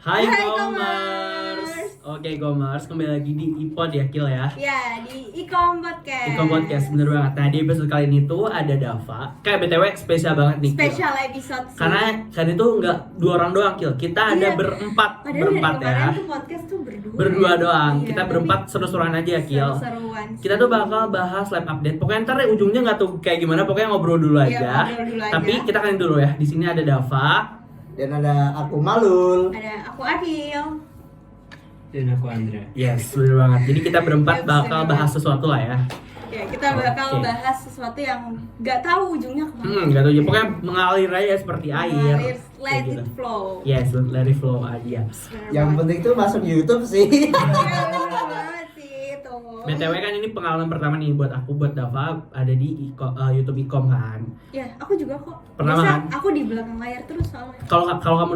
Hai Hai Komers. Oke Komers, kembali lagi di iPod ya Kil ya. Ya, di Ikom Podcast. Ikom Podcast, bener banget. Nah di episode kali ini tuh ada Dava. Kayak BTW spesial banget nih Kil. Special episode sih. Karena kan itu nggak 2 orang doang Kil. Kita ada Iya. berempat Padahal ya. dari kemarin tuh podcast tuh Berdua doang. Iya, Kita tapi berempat seru-seruan aja ya Kil. Seru-seruan sih. Kita tuh bakal bahas live update. Pokoknya ntar ya ujungnya nggak tahu kayak gimana. Pokoknya ngobrol dulu Iya, aja. ngobrol dulu aja. Tapi kita kenalin dulu ya. Di sini ada Dava. Dan ada aku Malul. Ada aku Akil. Dan aku Andra. Yes, bener banget. Jadi kita berempat Yes, bakal bener bahas banget. sesuatu lah ya. Ya, kita bakal Oke. bahas sesuatu yang nggak tahu ujungnya kemana. Gak tau ya, pokoknya mengalir aja seperti air. Let Kayak it gitu. flow. Yes, let it flow aja. Bener Yang banget. penting tuh masuk YouTube sih. Iya, bener banget sih itu. BTW kan ini pengalaman pertama nih buat aku, buat Dava, ada di YouTube Ikom kan. Ya, aku juga kok. Pernah Biasa kan? aku di belakang layar terus soalnya. Kalau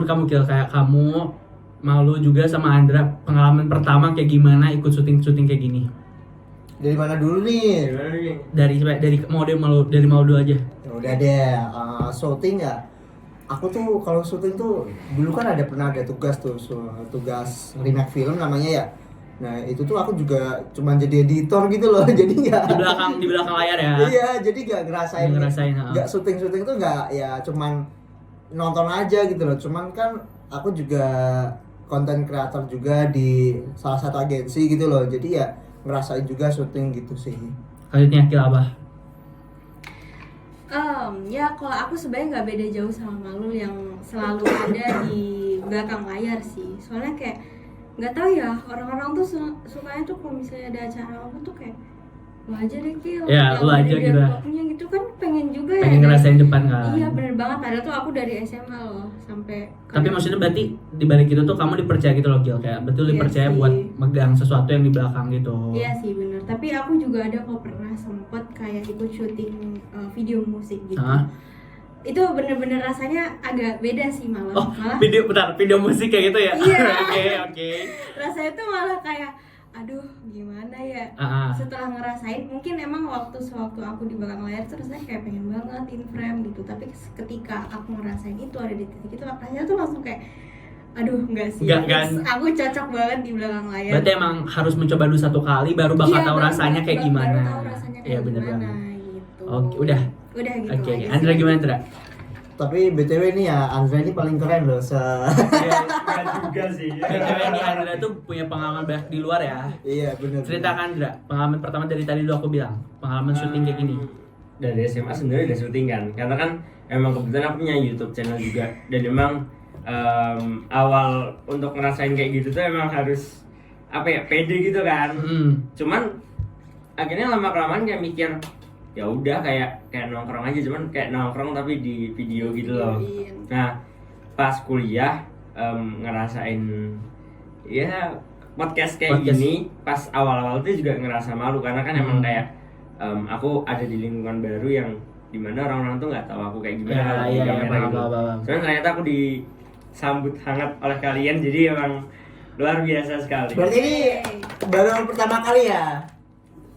kamu Kil, kayak kamu Malu juga sama Andra, pengalaman pertama kayak gimana ikut syuting kayak gini? Dari mana dulu nih? Dari Malu dulu aja. Ya udah deh, syuting ya. Aku tuh kalau syuting tuh dulu kan pernah ada tugas tuh, tugas remake film namanya ya. Nah itu tuh aku juga cuma jadi editor gitu loh, jadi nggak Di belakang layar ya. Iya, jadi nggak ngerasain, ha. nggak syuting tuh nggak ya, cuman nonton aja gitu loh. Cuman kan aku juga konten kreator juga di salah satu agensi gitu loh, jadi ya ngerasain juga syuting gitu sih. Lanjutnya Kil apa? Ya kalau aku sebenarnya nggak beda jauh sama Malul yang selalu ada di belakang layar sih. Soalnya kayak nggak tahu ya, orang-orang tuh sukanya tuh kalau misalnya ada acara apa tuh kayak lu aja deh Kil, Ya, yang lu aja ada gitu. vlognya gitu kan, pengen juga ya. Pengen ngerasain depan kan? Iya bener banget, padahal tuh aku dari SMA loh sampai. Tapi maksudnya berarti dibalik itu tuh kamu dipercaya gitu loh Gil, kayak betul Iya dipercaya sih. buat megang sesuatu yang di belakang gitu. Iya sih bener, tapi aku juga ada kok pernah sempet kayak ikut syuting video musik gitu. Hah? Itu bener-bener rasanya agak beda sih malah. Oh, Malah video musik kayak gitu ya? Iya. Oke. rasanya tuh malah kayak aduh gimana ya. Ah. Setelah ngerasain mungkin emang sewaktu aku di belakang layar tuh rasanya kayak pengen banget in frame gitu, tapi ketika aku ngerasain itu ada di titik itu rasanya tuh langsung kayak aduh enggak sih. Enggak kan? Aku cocok banget di belakang layar. Berarti emang harus mencoba dulu satu kali baru bakal Iya, tahu baru- rasanya kayak baru gimana. tahu rasanya kayak Iya bener gimana, banget. gitu. Oke, udah. Udah gitu. Oke, aja Andra sih. gimana Andra? Tapi BTW nih ya, Andra ini paling keren loh. Bukan juga sih. BTW ini Andra tuh punya pengalaman banyak di luar ya. Iya bener. Ceritakan Andra, pengalaman pertama dari tadi dulu aku bilang, pengalaman syuting kayak gini. Dari SMA sebenarnya udah syuting kan, karena kan emang kebetulan aku punya YouTube channel juga, dan emang awal untuk ngerasain kayak gitu tuh emang harus apa ya, pede gitu kan. Cuman akhirnya lama kelamaan kayak mikir ya udah kayak nongkrong aja, cuman kayak nongkrong tapi di video gitu loh. Videoin. Nah pas kuliah ngerasain ya podcast kayak Podcast. gini, pas awal-awal tuh juga ngerasa malu karena kan emang kayak aku ada di lingkungan baru yang dimana orang-orang tuh nggak tahu aku kayak gimana kalau di Iya, kamera gitu. paham. Cuman ternyata aku disambut hangat oleh kalian, jadi emang luar biasa sekali. Berarti ini baru pertama kali ya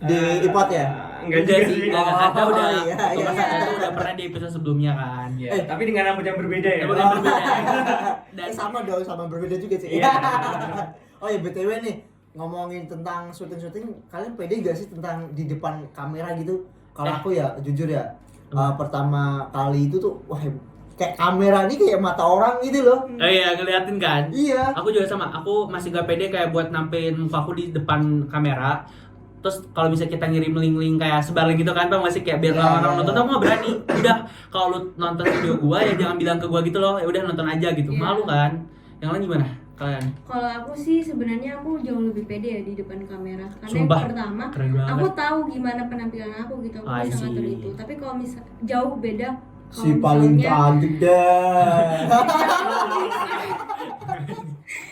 di iPod ya? Enggak Enggak juga sih, sih. enggak ada udah. iya, iya. Itu udah pernah di episode sebelumnya kan. Tapi dengan rambut yang berbeda ya. Rambut yang berbeda. Dan Sama dong, sama berbeda juga sih. Iya. Oh ya BTW nih, ngomongin tentang syuting, kalian pede gak sih tentang di depan kamera gitu? Kalau aku ya jujur ya, pertama kali itu tuh wah kayak kamera nih kayak mata orang gitu loh. Oh iya, ngeliatin kan? Iya. Aku juga sama, aku masih gak pede kayak buat nampilin mukaku di depan kamera. Terus kalau bisa kita ngirim link-link kayak sebarin gitu kan, Bang, masih kayak biar Iya, orang iya, nonton iya. tuh gak berani. Udah, kalau lu nonton video gua ya jangan bilang ke gua gitu loh. Ya udah nonton aja gitu. Iya. Malu kan? Yang lain gimana? Kalian? Kalau aku sih sebenarnya aku jauh lebih pede ya di depan kamera. Karena Sumpah, yang pertama, keren banget. aku tahu gimana penampilan aku gitu, aku I bisa ngatur see. itu. Tapi kalau misal jauh beda kalau Si paling misalnya- cantik deh.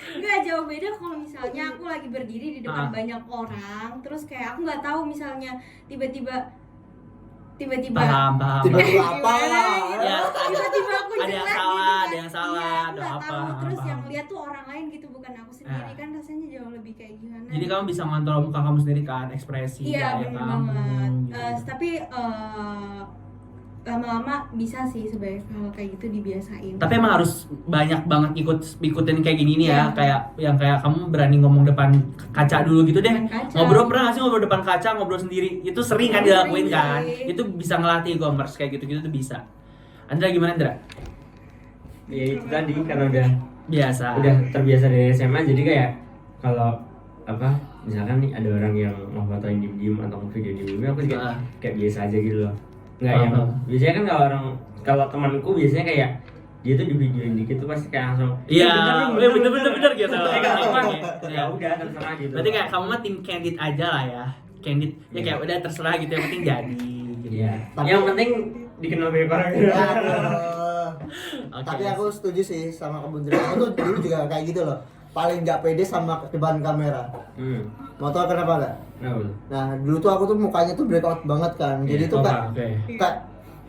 Enggak jauh beda kalau misalnya aku lagi berdiri di depan Ah. banyak orang, terus kayak aku nggak tahu misalnya tiba-tiba Paham. Tiba-tiba apa? Ya, tiba-tiba aku ada yang jelek salah, gitu kan. ada yang salah, Iya, aku ada nggak apa, tahu. Terus paham. yang lihat tuh orang lain gitu, bukan aku sendiri Ah. kan, rasanya jauh lebih kayak gimana. Jadi kamu bisa ngontrol muka kamu sendiri kan, ekspresi iya gaya bener kamu, banget. gitu. Tapi lama-lama bisa sih sebenarnya hal kayak gitu dibiasain. Tapi emang harus banyak banget ikutin kayak gini nih ya, Iya. kayak yang kayak kamu berani ngomong depan kaca dulu gitu deh. Depan kaca. Ngobrol pernah nggak sih ngobrol depan kaca, ngobrol sendiri? Itu sering kan dilakuin Sering kan? sih. Itu bisa ngelatih e-commerce kayak gitu-gitu tuh bisa. Andra gimana Andra? Ya itu tadi karena udah Biasa. terbiasa dari SMA, jadi kayak kalau apa misalkan nih ada orang yang mau fotoin diem-diem atau video diem-diem, aku juga kayak biasa aja gitu loh. Nggak yang biasanya kan kalau temanku biasanya kayak dia tuh di videoin dikit tuh pasti kayak langsung Iya, bener gitu. ya udah terserah gitu. Berarti kayak kamu mah tim candid aja lah ya. Candid ya kayak udah terserah gitu, yang penting jadi gitu. Iya. Tapi- Yang penting dikenal banyak orang gitu. Aduh. Oke. Tapi aku setuju sih sama kebenaran. Aku tuh dulu juga kayak gitu loh. Paling nggak pede sama depan kamera. Mau tau kenapa nggak? Nah dulu tuh aku tuh mukanya tuh breakout banget kan. Jadi tuh kayak Oke.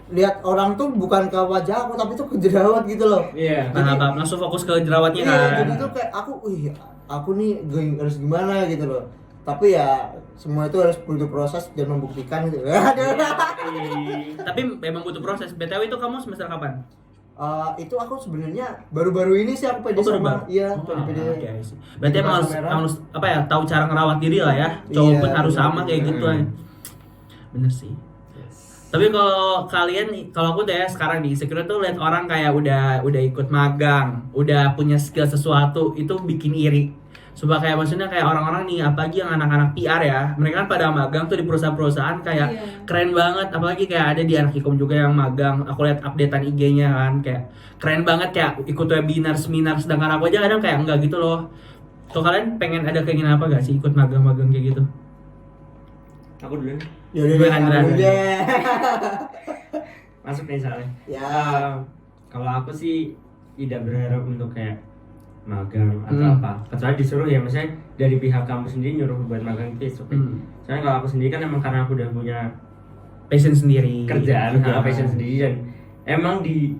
lihat orang tuh bukan ke wajah aku tapi tuh ke jerawat gitu loh. Iya. Nah, langsung fokus ke jerawatnya Iya, kan. jadi tuh kayak aku nih harus gimana gitu loh. Tapi ya semua itu harus butuh proses dan membuktikan gitu. Aduh. Tapi memang butuh proses. BTW itu kamu semester kapan? Itu aku sebenarnya baru-baru ini sih aku pede sama iya pede. Oke, I see. Berarti emang harus apa ya, tahu cara ngerawat diri lah ya. Cowok Iya, pun harus bener. sama kayak gitu. Bener sih. Tapi kalau kalian, kalau aku tuh ya sekarang di Insecure tuh lihat orang kayak udah ikut magang, udah punya skill sesuatu, itu bikin iri. Coba kayak maksudnya kayak orang-orang nih, apalagi yang anak-anak PR ya, mereka kan pada magang tuh di perusahaan-perusahaan kayak Iya. keren banget. Apalagi kayak ada di anak Hikom juga yang magang. Aku lihat updatean IG-nya kan kayak keren banget, kayak ikut webinar, seminar. Sedangkan aku aja kadang kayak enggak gitu loh. Tuh kalian pengen ada keinginan apa gak sih ikut magang-magang kayak gitu? Aku dulu nih. Yaudah Gimana, Andra? deh. Masuk nih soalnya. Ya. Kalau aku sih tidak berharap untuk kayak magang atau apa. Kecuali disuruh ya, misalnya dari pihak kampus sendiri nyuruh buat magang itu oke. Soalnya kalau aku sendiri kan emang karena aku udah punya Passion sendiri. kerjaan, passion sendiri, dan emang di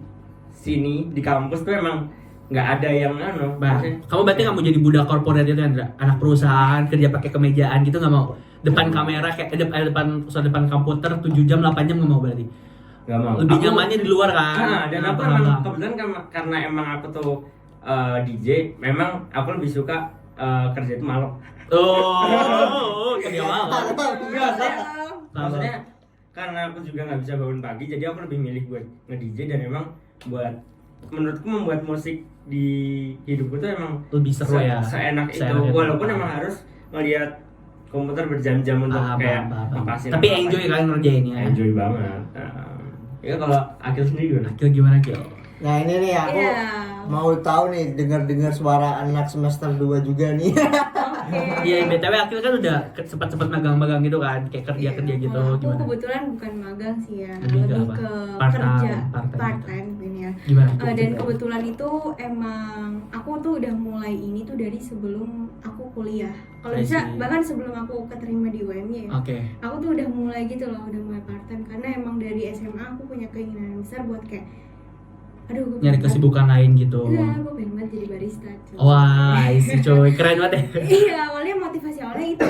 sini di kampus tuh emang nggak ada yang maksudnya Kamu berarti nggak mau jadi budak korporat itu Andra? Anak perusahaan kerja pakai kemejaan gitu nggak mau? Depan kamera kayak depan komputer 7 jam 8 jam nggak mau berarti? nggak mau. Lebih Aku- nyamannya di luar kan? dan aku Paham, emang paham. kebetulan karena emang aku tuh DJ, memang aku lebih suka kerja itu malam. Kerja malam. Enggak, maksudnya karena aku juga nggak bisa bangun pagi, jadi aku lebih milih buat nge-DJ, dan emang menurutku membuat musik di hidupku tuh emang Lebih seru ya. seenak itu, Seenak itu. walaupun emang harus ngelihat komputer berjam-jam untuk kayak ngakasin Tapi apa enjoy gitu. kan ngerjainnya. Enjoy banget. Ya kalau Akil sendiri gimana? Akil gimana Akil? Nah ini nih aku Iya. mau tahu nih dengar suara anak semester 2 juga nih. Oke. Iya, BTW Akil kan udah sempat magang-magang gitu kan, kayak kerja-kerja Iya, gitu kalau aku gimana? kebetulan bukan magang sih ya, Lebih ke lebih apa? ke Part-time, kerja part-time part-time ini ya. Gimana? Dan kebetulan itu emang aku tuh udah mulai ini tuh dari sebelum aku kuliah. Kalau I bisa see. bahkan sebelum aku keterima di UMY ya. Oke. Aku tuh udah mulai gitu loh, udah mulai part-time karena emang dari SMA aku punya keinginan besar buat kayak aduh gue Nyari kesibukan lain gitu. Iya, gue pengen banget jadi barista. cuy. Wah, isi coy, keren banget ya. Iya, awalnya motivasi awalnya itu.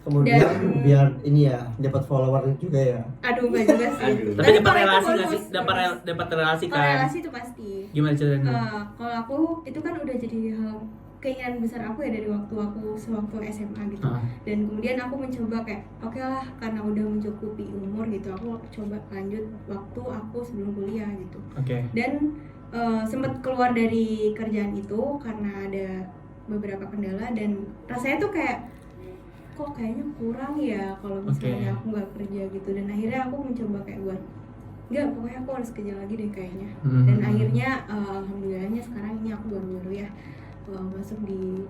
Kemudian Dan- biar ini ya dapat follower juga ya. Aduh, enggak juga sih. Aduh. Tapi Dan dapat kalau itu relasi nggak sih? bonus. Dapat relasi Kalau kan? relasi itu pasti. Gimana ceritanya? Kalau aku itu kan udah jadi hal keinginan besar aku ya dari waktu aku sewaktu SMA gitu. Dan kemudian aku mencoba kayak oke lah, karena udah mencukupi umur gitu, aku coba lanjut waktu aku sebelum kuliah gitu. Oke. Dan sempat keluar dari kerjaan itu karena ada beberapa kendala dan rasanya tuh kayak kok kayaknya kurang ya kalau misalnya Oke. aku nggak kerja gitu. Dan akhirnya aku mencoba kayak buat nggak, pokoknya aku harus kerja lagi deh kayaknya. Dan akhirnya alhamdulillahnya sekarang ini aku baru-baru ya masuk di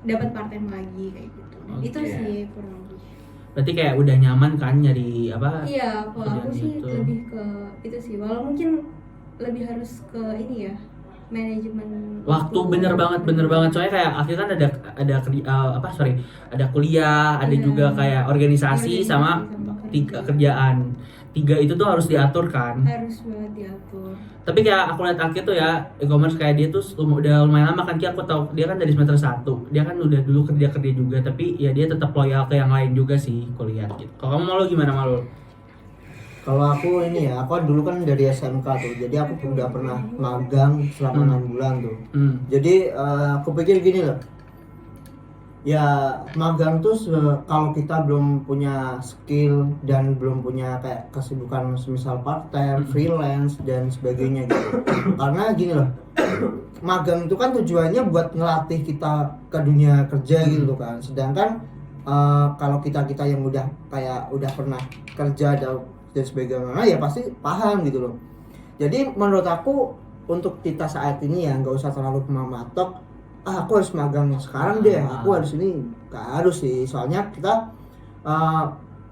dapat part time lagi kayak gitu. Dan Oke. itu sih kurang lebih. Berarti kayak udah nyaman kan nyari apa? Iya, kalau aku kerjaan sih gitu. lebih ke itu sih. Walau mungkin lebih harus ke ini ya, manajemen Waktu bener banget. Soalnya kayak akhir kan ada kuliah, ada Iya. juga kayak organisasi sama kerja. kerjaan. 3 itu tuh harus diatur kan. Harus banget diatur. Tapi kayak aku lihat Aki tuh ya, e-commerce kayak dia tuh udah lumayan lama kan. Ki, aku tahu dia kan dari semester 1. Dia kan udah dulu kerja juga, tapi ya dia tetap loyal ke yang lain juga sih kuliah gitu. Kalau kamu malu gimana malu? Kalau aku ini ya, aku kan dulu kan dari SMK tuh, jadi aku udah pernah magang selama 6 bulan tuh. Jadi aku pikir gini loh, ya magang tuh kalau kita belum punya skill dan belum punya kayak kesibukan semisal part time, freelance dan sebagainya gitu. Karena gini loh, magang itu kan tujuannya buat ngelatih kita ke dunia kerja gitu loh kan. Sedangkan kalau kita yang udah pernah kerja dan sebagainya ya pasti paham gitu loh. Jadi menurut aku untuk kita saat ini ya nggak usah terlalu mematok, aku harus magang sekarang deh, aku harus ini, nggak harus sih. Soalnya kita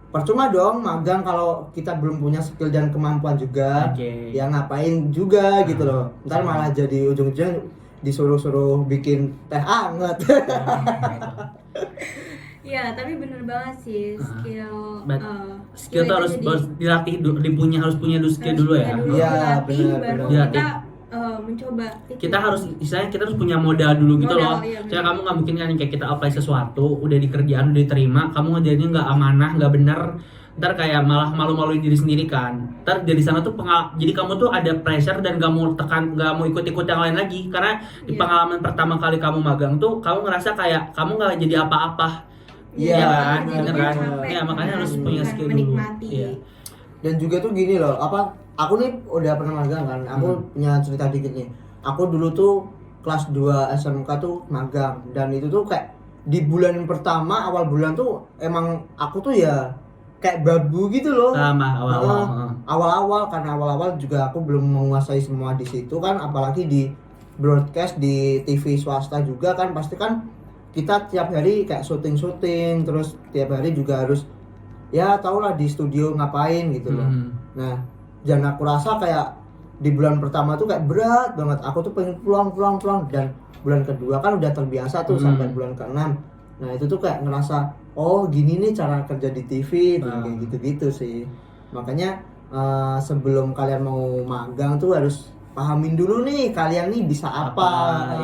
percuma dong magang kalau kita belum punya skill dan kemampuan juga. Ya ngapain juga gitu loh, ntar malah jadi ujung-ujung disuruh bikin teh anget. Ya, tapi bener banget sih skill tuh harus dilatih harus punya skill dulu ya. Iya, benar. Baru bener. kita mencoba. Kita harus punya modal dulu gitu loh. Iya, Soalnya kamu nggak mungkin kan kayak kita apply sesuatu, udah di kerjaan udah diterima, kamu ngerjainnya nggak amanah, nggak bener, ntar kayak malah malu-maluin diri sendiri kan. Ntar dari sana tuh jadi kamu tuh ada pressure dan gak mau ikut-ikut yang lain lagi, karena di pengalaman pertama kali kamu magang tuh kamu ngerasa kayak kamu nggak jadi apa-apa. Iya kan, bener kan? capek, Ya makanya harus punya bukan skill menikmati. dulu. Iya. Dan juga tuh gini loh, aku nih udah pernah magang kan, aku punya cerita dikit nih. Aku dulu tuh kelas 2 SMK tuh magang, dan itu tuh kayak di bulan pertama, awal bulan tuh emang aku tuh ya kayak babu gitu loh. Sama awal-awal karena awal-awal juga aku belum menguasai semua di situ kan, apalagi di broadcast di TV swasta juga kan, pasti kan kita tiap hari kayak syuting, terus tiap hari juga harus ya tau lah di studio ngapain gitu loh. Nah, dan aku rasa kayak di bulan pertama tuh kayak berat banget, aku tuh pengen pulang, dan bulan kedua kan udah terbiasa tuh sampai bulan ke-6. Nah itu tuh kayak ngerasa, oh gini nih cara kerja di TV, kayak gitu-gitu sih. Makanya sebelum kalian mau magang tuh harus pahamin dulu nih kalian nih bisa apa,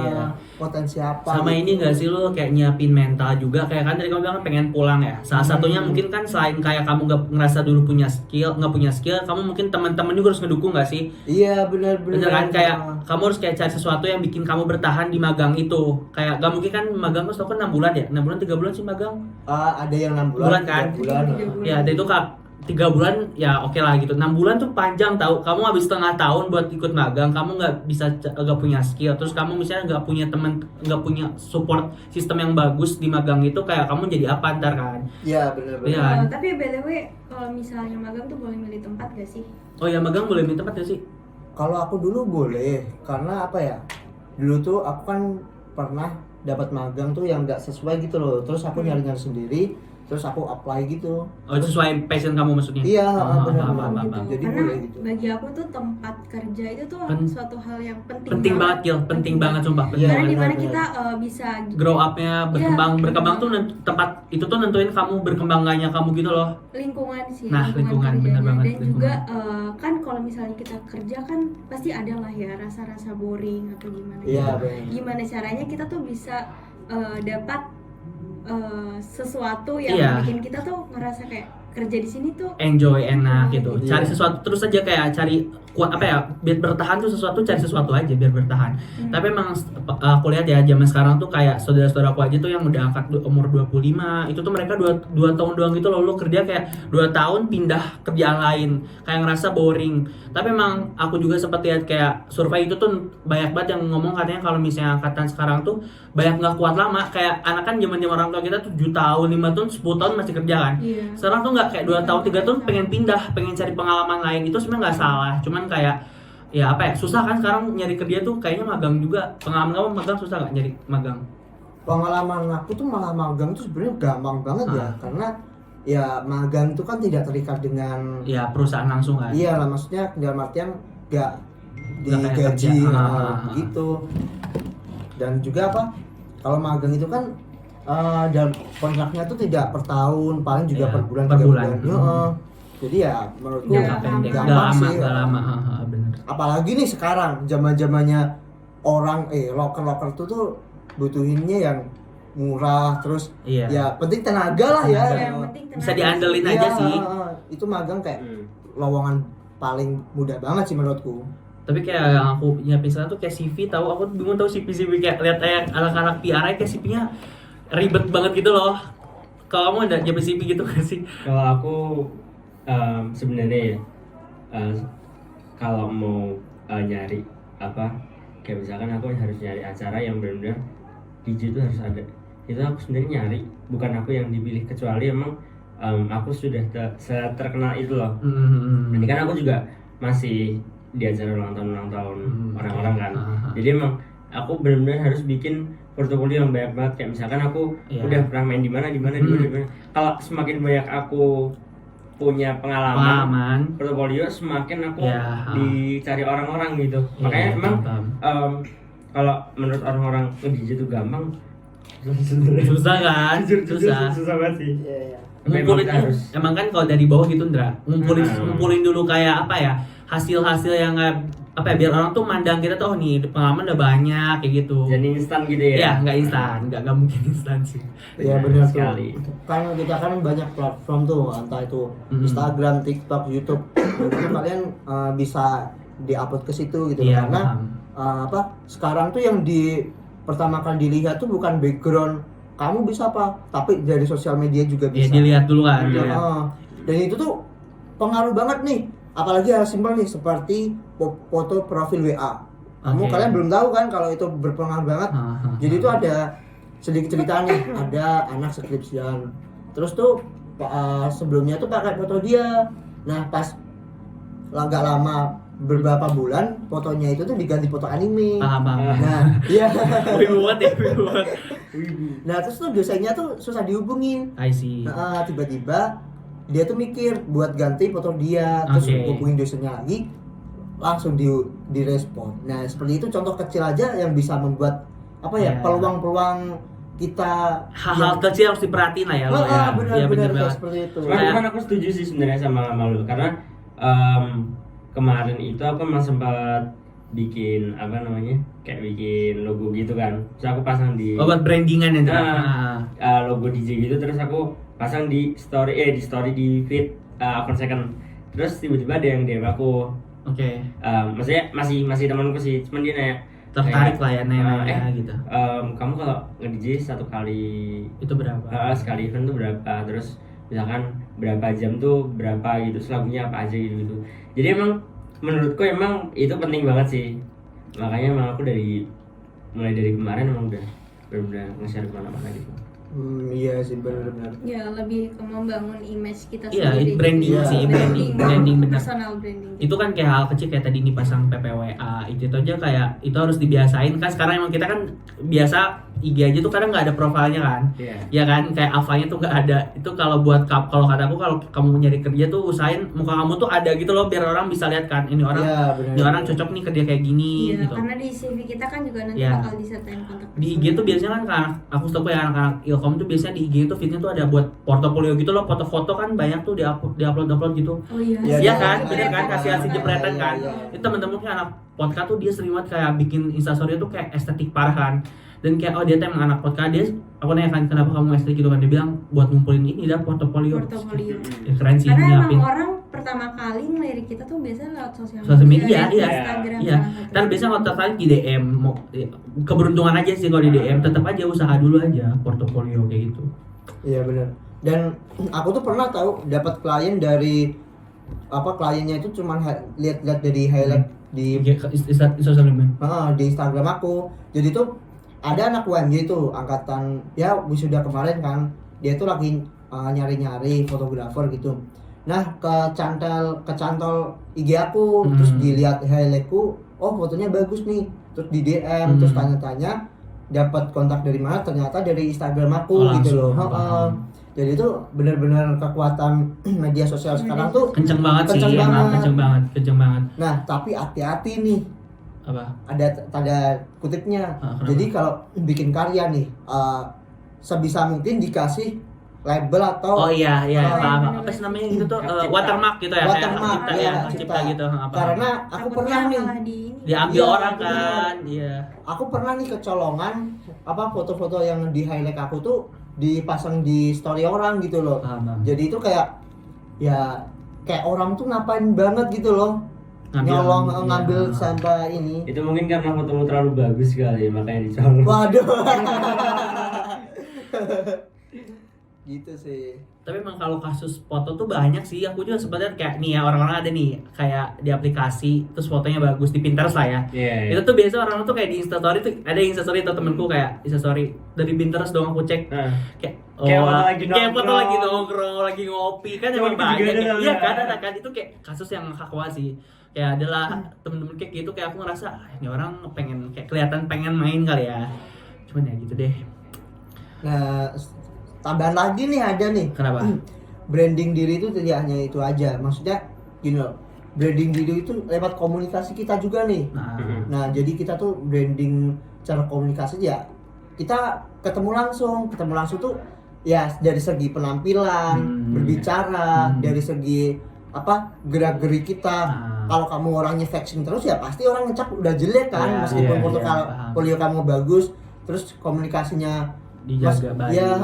iya. potensi apa. Sama gitu. ini gak sih lo kayak nyiapin mental juga, kayak kan tadi kamu bilang pengen pulang ya. Salah satunya mungkin kan selain kayak kamu gak ngerasa dulu nggak punya skill, kamu mungkin teman-teman juga harus ngedukung gak sih? Iya benar. Bener kan, kayak kamu harus kayak cari sesuatu yang bikin kamu bertahan di magang itu. Kayak gak mungkin kan magang tuh setahu kan 6 bulan ya, 6 bulan 3 bulan sih magang. Ada yang 6 bulan kan? 3 bulan. Ya itu kan 3 bulan ya oke lah gitu. 6 bulan tuh panjang tahu. Kamu habis setengah tahun buat ikut magang, kamu nggak punya skill. Terus kamu misalnya nggak punya teman, nggak punya support sistem yang bagus di magang itu, kayak kamu jadi apa ntar kan? Iya benar. Iya. Tapi BTW kalau misalnya magang tuh boleh milih tempat gak sih? Oh ya, magang boleh milih tempat gak sih? Kalau aku dulu boleh, karena apa ya? Dulu tuh aku kan pernah dapat magang tuh yang nggak sesuai gitu loh. Terus aku nyari-nyari sendiri, terus aku apply gitu. Oh, sesuai passion kamu maksudnya? Iya, benar. Gitu. Jadi Karena boleh gitu. bagi aku tuh tempat kerja itu tuh suatu hal yang Penting banget, Gil. Penting banget sumpah. Iya, Karena benar, dimana benar. kita bisa grow up-nya, berkembang tuh tempat itu tuh nentuin kamu berkembang gaknya kamu gitu loh. lingkungan sih. Nah, lingkungan, kerjanya. bener banget, Dan lingkungan. juga kan kalau misalnya kita kerja kan pasti ada lah ya rasa-rasa boring atau gimana. Iya, gitu. benar. Gimana caranya kita tuh bisa dapat sesuatu yang Iya. bikin kita tuh ngerasa kayak kerja di sini tuh Enjoy, enak gitu. Iya. Cari sesuatu terus aja, kayak cari kuat apa ya, biar bertahan tuh cari sesuatu aja biar bertahan. Tapi emang aku lihat ya zaman sekarang tuh kayak saudara-saudaraku aja tuh yang udah angkat umur 25, itu tuh mereka 2 tahun doang gitu loh, lu kerja kayak 2 tahun pindah kerjaan lain, kayak ngerasa boring. Tapi emang aku juga sempat lihat kayak survei itu tuh banyak banget yang ngomong katanya kalau misalnya angkatan sekarang tuh banyak nggak kuat lama, kayak anak kan zaman-zaman orang tua kita tuh 7 tahun, 5 tahun, 10 tahun masih kerja kan. Iya. Sekarang tuh nggak kayak 2 tahun, 3 tahun pengen pindah, pengen cari pengalaman lain. Itu sebenarnya nggak salah, cuman kayak ya apa ya, susah kan sekarang nyari kerja tuh, kayaknya magang juga. Pengalaman kamu magang susah nggak nyari magang? Pengalaman aku tuh malah magang tuh sebenarnya gampang banget ya, karena ya magang tuh kan tidak terikat dengan Ya perusahaan langsung kan. iya lah, maksudnya dalam artian gak Nggak kayak digaji kerja. gitu. Dan juga apa, kalau magang itu kan dan kontraknya tuh tidak per tahun, paling juga Iya, per bulan, per 3 bulan. Heeh. Jadi ya menurutku Jangka pendek, gampang nggak lama, sih. nggak lama. Bener. Apalagi nih sekarang zaman-zamannya orang loker tuh butuhinnya yang murah, terus Iya. ya penting tenaga lah ya. Tenaga. Yang penting Bisa tenaga diandelin Iya, aja sih. itu magang kayak lowongan paling mudah banget sih menurutku. Tapi kayak yang aku nyiapin sekarang tuh kayak CV, tahu aku bingung tahu CV kayak lihat kayak anak-anak PR kayak CV-nya ribet banget gitu loh. Kalau kamu ada nyiapin CV gitu kan sih? Kalau aku sebenarnya ya kalau mau nyari apa kayak misalkan aku harus nyari acara yang benar-benar DJ itu harus ada. Itu aku sebenarnya nyari, bukan aku yang dipilih, kecuali emang aku sudah terkenal itu loh. Ini kan aku juga masih di acara ulang tahun orang-orang kan. Jadi emang aku benar-benar harus bikin portofolio yang banyak banget. Kayak misalkan aku udah pernah main di mana. Kalau semakin banyak aku punya pengalaman portofolio, semakin aku dicari orang-orang gitu. Makanya emang kalau menurut orang-orang nge-DJ itu gampang, Susah kan? susah banget sih. Ngumpulin emang kan kalau dari bawah gitu Ndra, ngumpulin dulu kayak apa ya, hasil-hasil yang apa ya, biar orang tuh mandang kita tuh nih pengalaman udah banyak kayak gitu. Jadi instan gitu ya? Ya nggak instan, nggak mungkin instan sih. Ya benar sekali. Kan kita kan banyak platform tuh, entah itu Instagram, TikTok, YouTube. Jadi kalian bisa diupload ke situ gitu. Karena apa? Sekarang tuh yang pertama kali dilihat tuh bukan background kamu bisa apa, tapi dari sosial media juga bisa. Ya dilihat dulu kan. Dan itu tuh pengaruh banget nih. Apalagi hal simpel nih seperti foto profil WA. Kalian belum tahu kan kalau itu berpengaruh banget. Jadi itu ada sedikit cerita nih, ada anak skripsian. Terus tuh sebelumnya tuh pakai foto dia. Nah, pas agak lama beberapa bulan fotonya itu tuh diganti foto anime. Nah, iya. Wibu banget. Nah, terus tuh dosennya tuh susah dihubungin. I see. Tiba-tiba dia tuh mikir buat ganti foto dia, terus hubungin dosennya lagi, langsung direspon. Nah, seperti itu contoh kecil aja yang bisa membuat apa ya, peluang-peluang kita hal-hal kecil harus diperhatiin lah ya. Benar seperti itu. Cuman aku setuju sih sebenarnya sama Malu, karena kemarin itu aku emang sempat bikin apa namanya, kayak bikin logo gitu kan. Terus aku pasang di buat brandingan ya. Logo DJ gitu, terus aku pasang di story di feed akun second. Terus tiba-tiba ada yang DM aku. Maksudnya masih temanku sih, cuman dia nanya tertarik lah ya nanya gitu. Kamu kalau nge-DJ satu kali itu berapa? Sekali event tuh berapa? Terus misalkan berapa jam tuh berapa gitu, lagunya apa aja gitu. Jadi emang menurutku emang itu penting banget sih. Makanya emang aku mulai dari kemarin emang udah benar-benar nge-share kemana-mana gitu. Iya sih, benar-benar. Ya, lebih ke membangun image kita Iya, sendiri. branding gitu. sih, branding benar. Personal branding. Itu kan kayak hal kecil kayak tadi nih pasang PPWA, itu aja kayak itu harus dibiasain kan. Sekarang emang kita kan biasa IG aja tuh kadang nggak ada profilnya kan. Ya kan, kayak avanya tuh nggak ada. Itu kalau kataku kalau kamu nyari kerja tuh usahain muka kamu tuh ada gitu loh, biar orang bisa lihat kan ini orang cocok nih kerja kayak gini gitu. Karena di CV kita kan juga nanti bakal disertain kontak person. Di IG tuh biasanya kan aku tahu ya anak-anak Ilkom tuh biasanya di IG itu fitnya tuh ada buat portofolio gitu loh, foto-foto kan banyak tuh diupload gitu. Oh iya. Iya kan, bener kan, kasih jepretan kan. Itu temen-temen kayak anak podcast tuh dia sering banget kayak bikin instastory tuh kayak estetik parah kan. Dan kayak dia tuh emang anak podcast, dia aku nanya kan kenapa kamu estetik gitu kan, dia bilang buat ngumpulin ini dah portofolio. Ya, keren sih karena nyiapin. emang orang pertama kali ngelirik kita tuh biasanya lewat sosial media, Instagram. Iya. Dan biasanya kalau tertarik di DM, keberuntungan aja sih kalau di DM, tetap aja usaha dulu aja portofolio kayak gitu. Iya benar. Dan aku tuh pernah tahu dapat klien dari kliennya itu cuman lihat dari highlight di sosial media. Di Instagram aku. Jadi tuh ada anak UMY itu angkatan ya wisuda kemarin kan, dia tuh lagi nyari-nyari fotografer gitu. Nah kecantol IG aku, terus dilihat highlightku, oh fotonya bagus nih, terus di DM, terus tanya-tanya dapat kontak dari mana, ternyata dari Instagram aku gitu loh. Jadi itu benar-benar kekuatan media sosial sekarang tuh kenceng banget. Nah tapi hati-hati nih, apa? Ada tanda kutipnya. Jadi kalau bikin karya nih, sebisa mungkin dikasih label atau apa sih namanya itu tuh watermark gitu ya, watermark, kayak cipta gitu. Karena aku pernah nih diambil orang kan. Aku pernah nih kecolongan foto-foto yang di highlight aku tuh dipasang di story orang gitu loh. Paham. Jadi itu kayak ya kayak orang tuh ngapain banget gitu loh. Nyolong ngambil sampah ini. Itu mungkin karena fotomu terlalu bagus kali makanya dicolong. Waduh. Gitu sih. Tapi emang kalau kasus foto tuh banyak sih. Aku juga sebenarnya kayak nih ya, orang-orang ada nih kayak di aplikasi terus fotonya bagus di Pinterest lah ya. Iya. Itu tuh biasa orang tuh kayak di Instastory tuh ada Instastory atau temenku kayak Instastory dari Pinterest doang aku cek kayak Kayak foto lagi nongkrong, lagi ngopi kan Cuma emang itu banyak juga kayak, ada iya lah. kan ada kan itu kayak kasus yang hakwa sih. Kayak adalah temen-temen kayak gitu kayak aku ngerasa ini orang pengen kayak kelihatan pengen main kali ya. Cuman ya gitu deh. Nah, tambahan lagi nih ada nih. Kenapa? Branding diri itu tidak hanya itu aja. Maksudnya gini loh. Branding diri itu lewat komunikasi kita juga nih. Nah, jadi kita tuh branding cara komunikasi ya kita ketemu langsung tuh ya dari segi penampilan, berbicara, dari segi apa gerak-gerik kita. Kalau kamu orangnya flexing terus ya pasti orang ngecap udah jelek kan, meskipun portofolio kamu bagus, terus komunikasinya dijaga baik. Ya,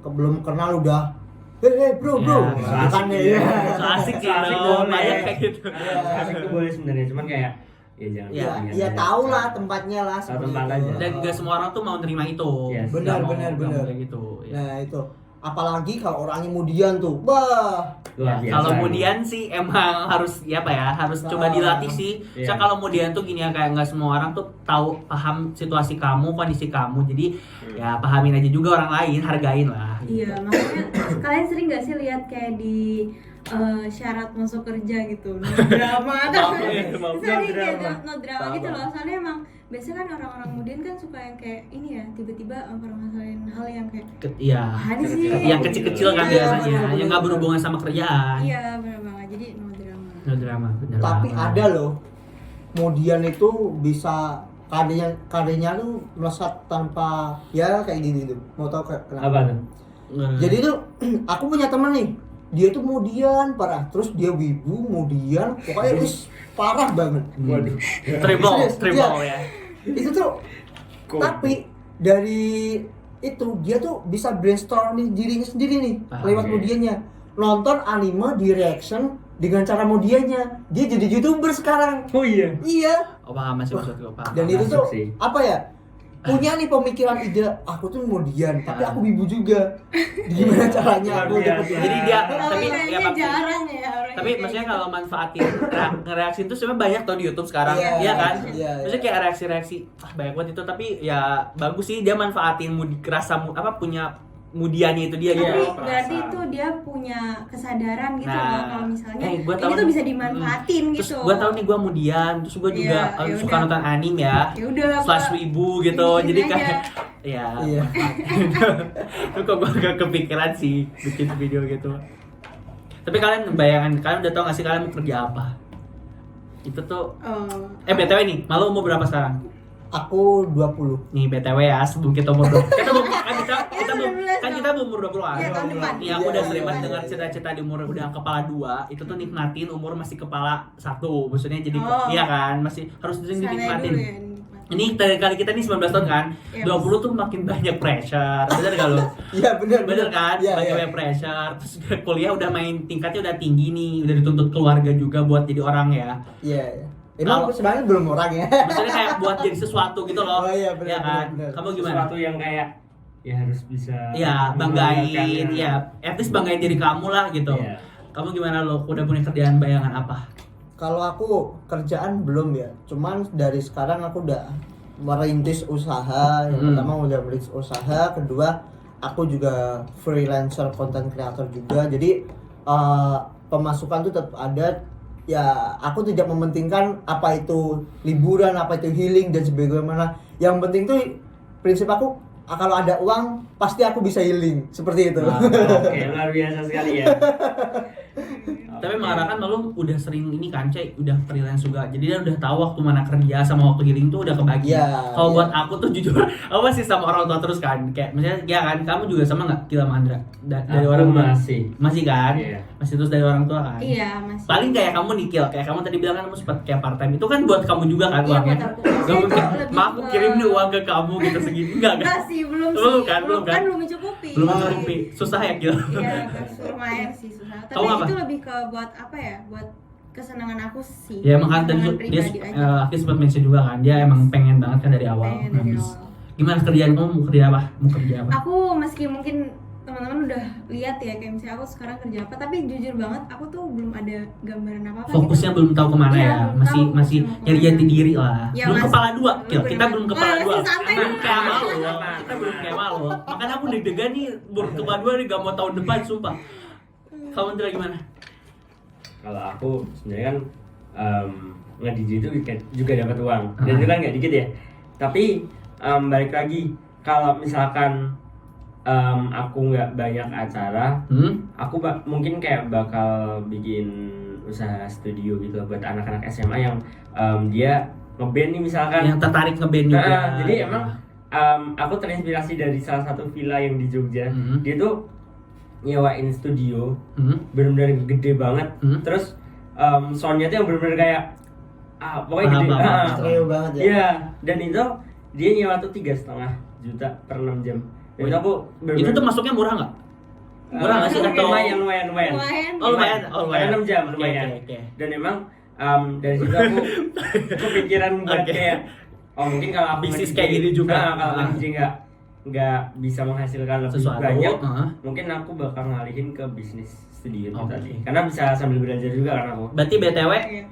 belum kenal udah bro, bukan ya. So asik sih, Asik dong. boleh. Banyak kayak gitu. Asik tuh boleh sebenarnya, cuman kayak ya jangan. Ya tahu lah tempatnya lah. Tahu seperti tempat itu. aja. Dan gak semua orang tuh mau nerima itu. Yes. Nggak mau- Benar. nggak mau kayak gitu. Ya. Nah itu, apalagi kalau orangnya kemudian tuh, bah. Luar biasa. Kalau kemudian sih emang harus ya apa ya, harus coba dilatih sih. Iya. Soalnya kalau kemudian tuh gini ya, kayak nggak semua orang tuh tahu paham situasi kamu, kondisi kamu. Jadi ya pahamin aja juga orang lain, hargain lah. Iya, makanya kalian sering gak sih lihat kayak di syarat masuk kerja gitu, no drama atau sering kayak no drama gitu loh. Soalnya emang biasanya kan orang-orang kemudian kan suka yang kayak ini ya, tiba-tiba permasalahan hal yang kayak Iya. ada sih Yang kecil-kecil kan Iya, biasanya, bener. yang nggak berhubungan sama kerjaan. Iya benar banget, jadi no drama. No drama, bener. Tapi banget. ada loh, kemudian itu bisa karyanya tuh melesat tanpa ya kayak gini tuh. Mau tau kenapa? Apa tuh? Jadi tuh aku punya temen nih, dia tuh kemudian parah, terus dia wibu, kemudian pokoknya wis parah banget. Waduh. triple Serius, ya. Itu tuh tapi dari itu dia tuh bisa brainstorming dirinya sendiri nih lewat oke. medianya, nonton anime di reaction dengan cara medianya, dia jadi YouTuber sekarang. Oh iya. Iya, Oh paham masih maksud gue paham. dan itu masuk tuh sih. apa ya, punya nih pemikiran ide, aku tuh kemudian tapi aku wibu juga, gimana caranya aku Luar biasa. dapetin. Jadi dia Tapi tapi kayaknya ya pasti. jarang ya orang Tapi kayak maksudnya gitu. kalau manfaatin ngereaksi itu sebenarnya banyak tau di YouTube sekarang, Iya, iya kan? iya. Maksudnya kayak reaksi-reaksi banyak banget itu, tapi ya bagus sih dia manfaatin punya mudiannya itu dia Tapi gitu. berarti itu dia punya kesadaran gitu Nah, loh, kalau misalnya gua ini tahu tuh nih. bisa dimanfaatin Terus gitu. gue tau nih gue mudian, terus gue juga Iya, ya suka udah. nonton anime ya. Ya udah Slash Pak. wibu gitu, Bikin jadi aja. kayak ya. Iya. Itu kok gue gak kepikiran sih bikin video gitu. Tapi kalian udah tau gak sih kalian mau kerja apa? Itu tuh Oh. BTW nih, malu umur berapa sekarang? Aku 20. Nih BTW ya, sebelum kita umur 20. Kita belum umur 20 an. Iya, tahun depan. Nih aku udah Iya, sering iya, banget iya. dengar cerita-cerita di umur udah kepala 2, itu tuh nikmatin umur masih kepala 1. Maksudnya jadi Oh. iya kan, masih harus sering Santai dinikmatin. dulu ya, dinikmatin. Ini dari kali kita nih 19 tahun kan, Iya, 20 tuh makin banyak pressure. Bener gak lo? Iya benar. Bener kan? Iya, Banyak iya. banyak pressure. Terus kuliah udah tingkatnya udah tinggi nih, udah dituntut keluarga juga buat jadi orang ya. Iya, iya. Emang Kalau- aku sebenarnya belum orang ya. Maksudnya kayak buat jadi sesuatu gitu loh. Oh iya, bener, ya kan? bener, bener. Kamu gimana? Sesuatu yang kayak ya harus bisa. Iya, banggain, ya, at least banggain diri kamu lah gitu. Iya. Kamu gimana lo? Udah punya kerjaan bayangan apa? Kalau aku kerjaan belum ya. Cuman dari sekarang aku udah merintis usaha. Yang pertama udah merintis usaha, kedua aku juga freelancer content creator juga. Jadi pemasukan tuh tetap ada. Ya, aku tidak mementingkan apa itu liburan, apa itu healing dan sebagainya. Yang penting tuh prinsip aku kalau ada uang pasti aku bisa healing seperti itu. Oke, luar biasa sekali ya. Tapi mengarahkan malu udah sering ini kan, Cek, udah freelance juga. Jadi dia udah tahu waktu mana kerja sama waktu healing tuh udah kebagi. Iya, Kalau iya. buat aku tuh jujur, aku masih sama orang tua terus kan. Kayak misalnya ya kan, kamu juga sama nggak Kila sama Andra? Dari Aku orang tua. masih kan? Iya. Masih terus dari orang tua kan? Iya, masih. Paling kayak kamu nih Kil, kayak kamu tadi bilang kan kamu sempat kayak part time itu kan buat kamu juga kan Iya, uangnya. buat aku. Gak Maksudnya mungkin, itu lebih ma aku ke- kirim nih uang ke kamu gitu segini enggak Enggak sih, belum Belum sih. kan, belum kan? Belum mencukupi. Belum mencukupi. Susah ya Gil? Iya, lumayan sih susah. Tapi Kamu apa? itu lebih ke buat apa ya? Buat kesenangan aku sih. Ya emang kan tadi Kesenangan dia pribadi aja. Aki sempat mention juga kan, dia emang pengen banget kan dari awal. Pengen dari Habis. awal. Gimana kerjaan kamu, mau kerja apa? Mau kerja apa? Aku meski mungkin teman-teman udah lihat ya kayak misalnya aku sekarang kerja apa, tapi jujur banget aku tuh belum ada gambaran apa-apa. Fokusnya belum tahu kemana Iya, ya, belum masih tahu masih mau nyari kemana. jati diri lah. Ya, Belum Mas. kepala dua, Belum Gil. Kita bener. belum kepala Oh, dua. masih santai Belum dulu. kayak malu, kita belum kayak malu. Makanya aku deg-degan nih, belum kepala dua nih, gak mau tahun depan, sumpah. Kamu Ndra gimana? Kalau aku sebenarnya kan nge-DJ itu juga dapat uang dan Ah. itu kan nggak dikit ya. Tapi balik lagi kalau misalkan aku nggak banyak acara, aku mungkin kayak bakal bikin usaha studio gitu buat anak-anak SMA yang dia ngeband nih misalkan. Yang tertarik ngeband juga. Nah, jadi emang aku terinspirasi dari salah satu villa yang di Jogja. Dia tuh nyewain studio benar-benar gede banget. Terus soundnya tuh yang benar-benar kayak pokoknya gede. Paham. Stereo banget ya. Iya, dan itu dia nyewa tuh 3,5 juta per 6 jam. Dan itu aku Itu tuh masuknya murah nggak? Murah nggak sih atau? lumayan. Lumayan. Oh lumayan, Lumayan 6 jam, Oke, lumayan. oke. Dan emang dari situ aku kepikiran buat Oke. kayak mungkin kalau aku Bisnis nge-DJ, kayak gini juga. kalau DJ nggak bisa menghasilkan lebih Sesuatu, banyak, heeh. mungkin aku bakal ngalihin ke bisnis studio itu Oke. tadi. Karena bisa sambil belajar juga kan aku. Berarti BTW, Iya.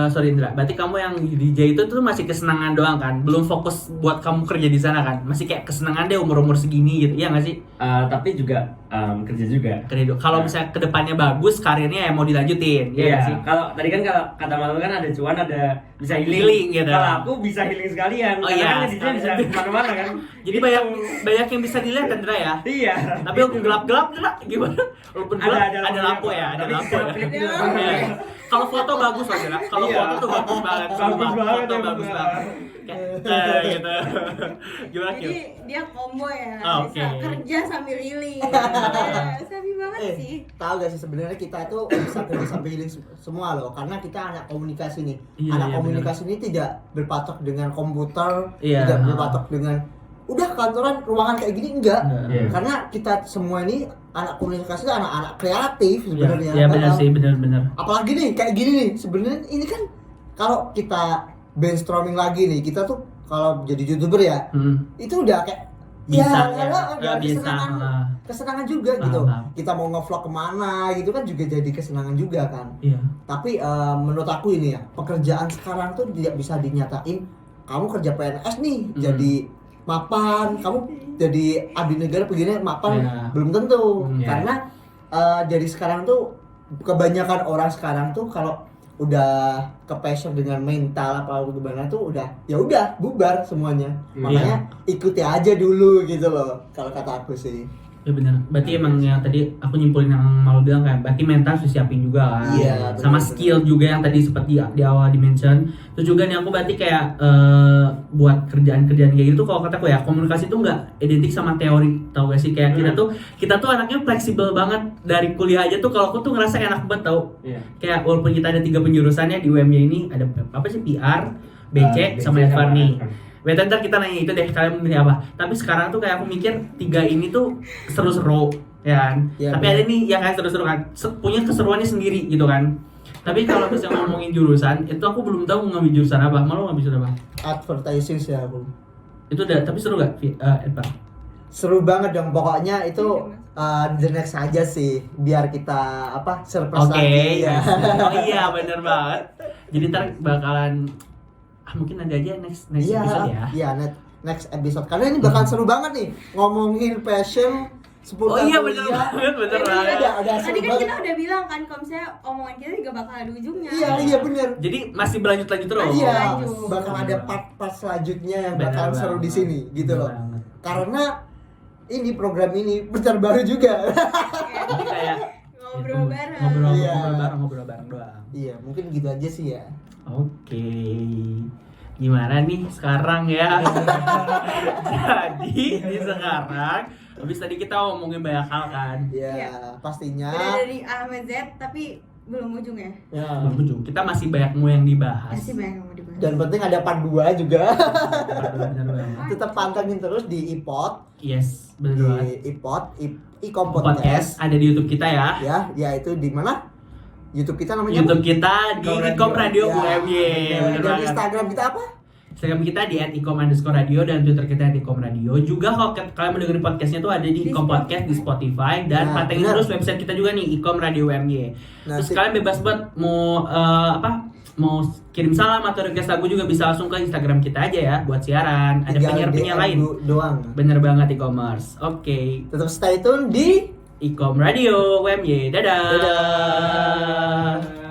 sorry Indra, berarti kamu yang di DJ itu tuh masih kesenangan doang kan? Belum fokus buat kamu kerja di sana kan? Masih kayak kesenangan deh umur-umur segini gitu, iya nggak sih? Tapi juga kerja juga. Kerja. Kalau misalnya kedepannya bagus, karirnya ya mau dilanjutin, iya nggak sih? Kalau tadi kan kalau kata Malu kan ada cuan, ada bisa healing. Healing gitu. Kalau aku bisa healing sekalian. Oh karena iya, kan DJ bisa kemana-mana kan. Jadi Gitu. banyak yang bisa dilihat kan Indra ya? Iya. Tapi walaupun gelap-gelap Indra, gimana? Walaupun gelap ada lampu ya, ada Tapi lampu ya. klip gitu. Iya. Kalau foto bagus loh Indra, kalau Iya. foto tuh bagus banget. Bagus sumpah. banget Foto emang. bagus banget. Gitu. Gimana Kil? Jadi dia combo ya, Ah, bisa oke. kerja sambil healing. Ya, sabi banget sih. Tahu gak sih sebenarnya kita itu bisa kerja sambil healing semua loh, karena kita anak komunikasi nih. Iya, Anak iya, komunikasi ini tidak berpatok dengan komputer, Iya. tidak berpatok dengan udah kantoran ruangan kayak gini enggak. Iya. Karena kita semua ini anak komunikasi itu anak-anak kreatif sebenarnya. Iya benar Padahal- sih, benar. Apalagi nih kayak gini nih, sebenarnya ini kan kalau kita brainstorming lagi nih, kita tuh kalau jadi YouTuber ya, itu udah kayak Bisa ya, ada bisa. kesenangan juga Paham, gitu. paham. Kita mau ngevlog kemana gitu kan juga jadi kesenangan juga kan. Iya. Tapi menurut aku ini ya, pekerjaan sekarang tuh tidak bisa dinyatain kamu kerja PNS nih jadi mapan, kamu jadi abdi negara begini mapan, Ya. belum tentu. Ya. Karena dari sekarang tuh kebanyakan orang sekarang tuh kalau udah ke passion dengan mental apa gimana tuh udah bubar semuanya. Makanya ikuti aja dulu gitu loh kalau kata aku sih. Ya benar. Berarti emang yang tadi aku nyimpulin yang mau bilang kan, berarti mental harus disiapin juga kan. Iya, Sama benar, skill juga yang tadi seperti di awal dimention. Terus juga nih aku berarti kayak buat kerjaan-kerjaan kayak gitu kalau kataku ya, komunikasi itu nggak identik sama teori, tau gak sih? Kayak kita tuh anaknya fleksibel banget dari kuliah aja tuh. Kalau aku tuh ngerasa enak banget tau. Iya. Kayak walaupun kita ada 3 penjurusannya di UMY ini, ada apa sih, PR, BC, sama FR nih. Wait, ntar kita nanya itu deh, kalian memilih apa. Tapi sekarang tuh kayak aku mikir 3 ini tuh seru-seru ya kan. Ya, Tapi ada nih yang kayak seru-seru kan, punya keseruannya sendiri gitu kan. Tapi kalau misalnya ngomongin jurusan, itu aku belum tahu mau ngambil jurusan apa. Malu ngambil jurusan apa? Advertising sih aku. Itu udah, tapi seru gak? Edpa? Seru banget dong, pokoknya itu the next aja sih, biar kita surprise Oke, lagi ya. oh iya bener banget. Jadi ntar bakalan mungkin ada aja next Iya, episode ya. iya next episode. Karena ini bakal seru banget nih ngomongin passion seputar Oh iya bener kuliah. banget, bener banget. Ada seru Tadi kan banget. kita udah bilang kan kalau misalnya omongan kita juga bakal ada ujungnya. Iya bener. Jadi masih berlanjut-lanjut terus. Iya, lanjut. bakal ada part-part selanjutnya yang Bener bakal seru banget. di sini gitu Bener loh. banget. Karena ini program ini bentar baru juga. Jadi kayak Ngobrol bareng. Iya. ngobrol bareng doang. Iya, mungkin gitu aja sih ya. Oke. Gimana nih sekarang ya? Jadi di sekarang habis tadi kita ngomongin banyak hal kan. Iya, Iya. pastinya. Udah dari A sampai Z tapi belum ujung ya. Ya. Belum ujung. Kita masih banyak mau yang dibahas. Masih banyak yang mau dibahas. Dan penting ada part 2 juga. Bener banget. Tetap pantengin terus di iPod, Yes, bener di banget. iPod, Ikom Podcast Podcast. ada di YouTube kita ya. Ya, yaitu di mana? YouTube kita namanya YouTube kita di Ikom Radio Ya, UMY. bener. Bener Dan banget. Instagram kita apa? Instagram kita di @ikom_radio dan Twitter kita @ikom radio. Juga kalau kalian mau dengerin podcastnya tuh ada di Di Ikom Podcast di Spotify dan Nah, pantengin bener. terus website kita juga nih Ikom Radio UMY. Nah, Terus kalian bebas banget mau mau kirim salam atau request lagu juga bisa langsung ke Instagram kita aja ya buat siaran. Ada Tinggal penyiar-penyiar DM lain. doang. Bener banget e-commerce. Oke. Tetap stay tune di Ikom Radio UMY. Dadah. Dadah.